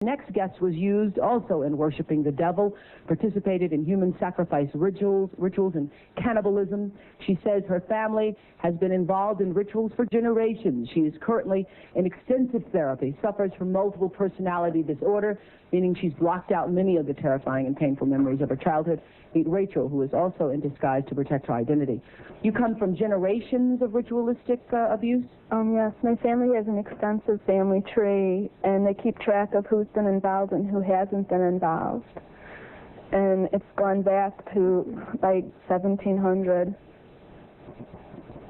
Next guest was used also in worshiping the devil, participated in human sacrifice rituals and cannibalism. She says her family has been involved in rituals for generations. She is currently in extensive therapy, suffers from multiple personality disorder, meaning she's blocked out many of the terrifying and painful memories of her childhood. Meet Rachel, who is also in disguise to protect her identity. You come from generations of ritualistic abuse? Yes, my family has an extensive family tree, and they keep track of who's been involved and who hasn't been involved. And it's gone back to, like, 1700.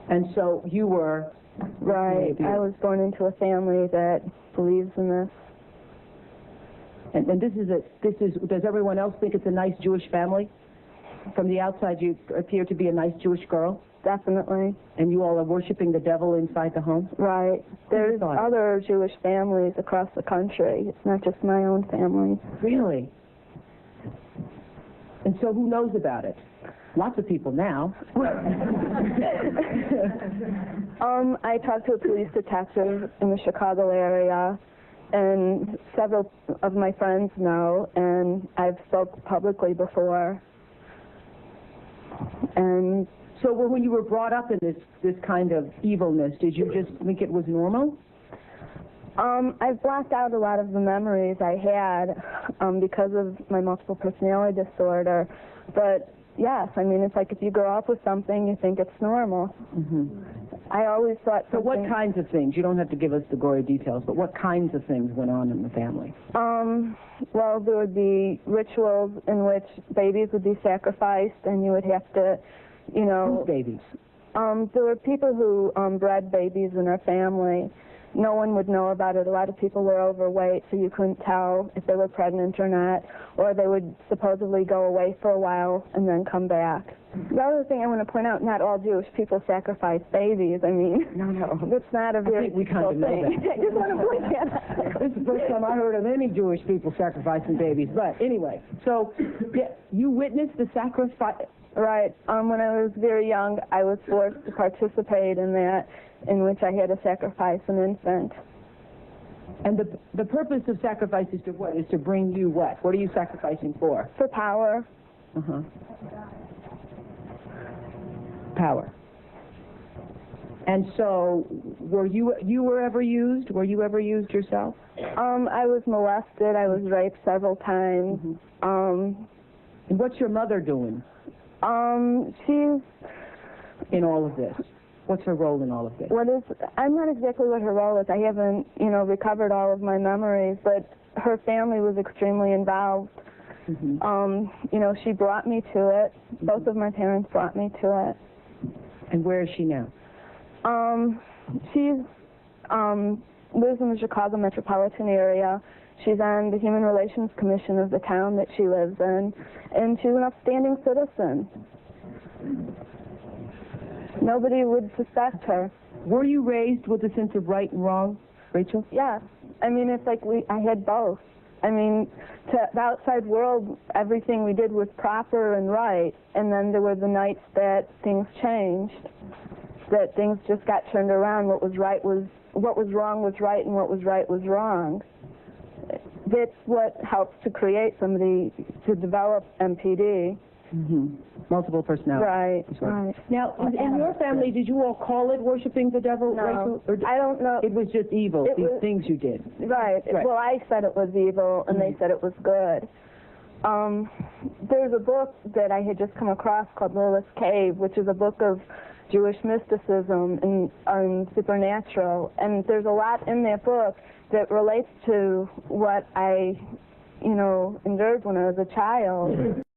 And so you were... Right. I was born into a family that believes in this. And does everyone else think it's a nice Jewish family? From the outside, you appear to be a nice Jewish girl? Definitely. And you all are worshiping the devil inside the home? Right. There's other Jewish families across the country. It's not just my own family. Really? And so who knows about it? Lots of people now. I talked to a police detective in the Chicago area, and several of my friends know, and I've spoke publicly before. And so when you were brought up in this kind of evilness, did you just think it was normal? I've blocked out a lot of the memories I had because of my multiple personality disorder. But yes, I mean, it's like if you grow up with something, you think it's normal. Mm-hmm. I always thought something... So what kinds of things? You don't have to give us the gory details, but what kinds of things went on in the family? Well, there would be rituals in which babies would be sacrificed, and you would have to, you know... Whose babies? There were people who bred babies in our family. No one would know about it. A lot of people were overweight, so you couldn't tell if they were pregnant or not, or they would supposedly go away for a while and then come back. The other thing I want to point out, not all Jewish people sacrifice babies. I mean, no. It's not a very typical thing. I just want to point that out. This is the first time I heard of any Jewish people sacrificing babies. But anyway, so you witnessed the sacrifice? Right. When I was very young, I was forced to participate in that, in which I had to sacrifice an infant. And the purpose of sacrifice is to what? Is to bring you what? What are you sacrificing for? For power. Uh-huh. Power. And so, were you ever used? Were you ever used yourself? I was molested. I was raped several times. Mm-hmm. And what's your mother doing? She's... In all of this? What's her role in all of this? I'm not exactly what her role is. I haven't, recovered all of my memories, but her family was extremely involved. Mm-hmm. She brought me to it. Mm-hmm. Both of my parents brought me to it. And where is she now? She lives in the Chicago metropolitan area. She's on the Human Relations Commission of the town that she lives in, and she's an upstanding citizen. Nobody would suspect her. Were you raised with a sense of right and wrong, Rachel? Yes. I mean, it's like I had both. I mean, to the outside world, everything we did was proper and right, and then there were the nights that things changed, that things just got turned around. What was wrong was right, and what was right was wrong. That's what helps to create somebody to develop MPD. Mm-hmm. Multiple personality. Right. Now, in your family, did you all call it worshiping the devil? No, Rachel? Or I don't know. It was just evil, these things you did. Right. Well, I said it was evil, and they said it was good. There's a book that I had just come across called Lilith's Cave, which is a book of Jewish mysticism and supernatural, and there's a lot in that book that relates to what I, endured when I was a child.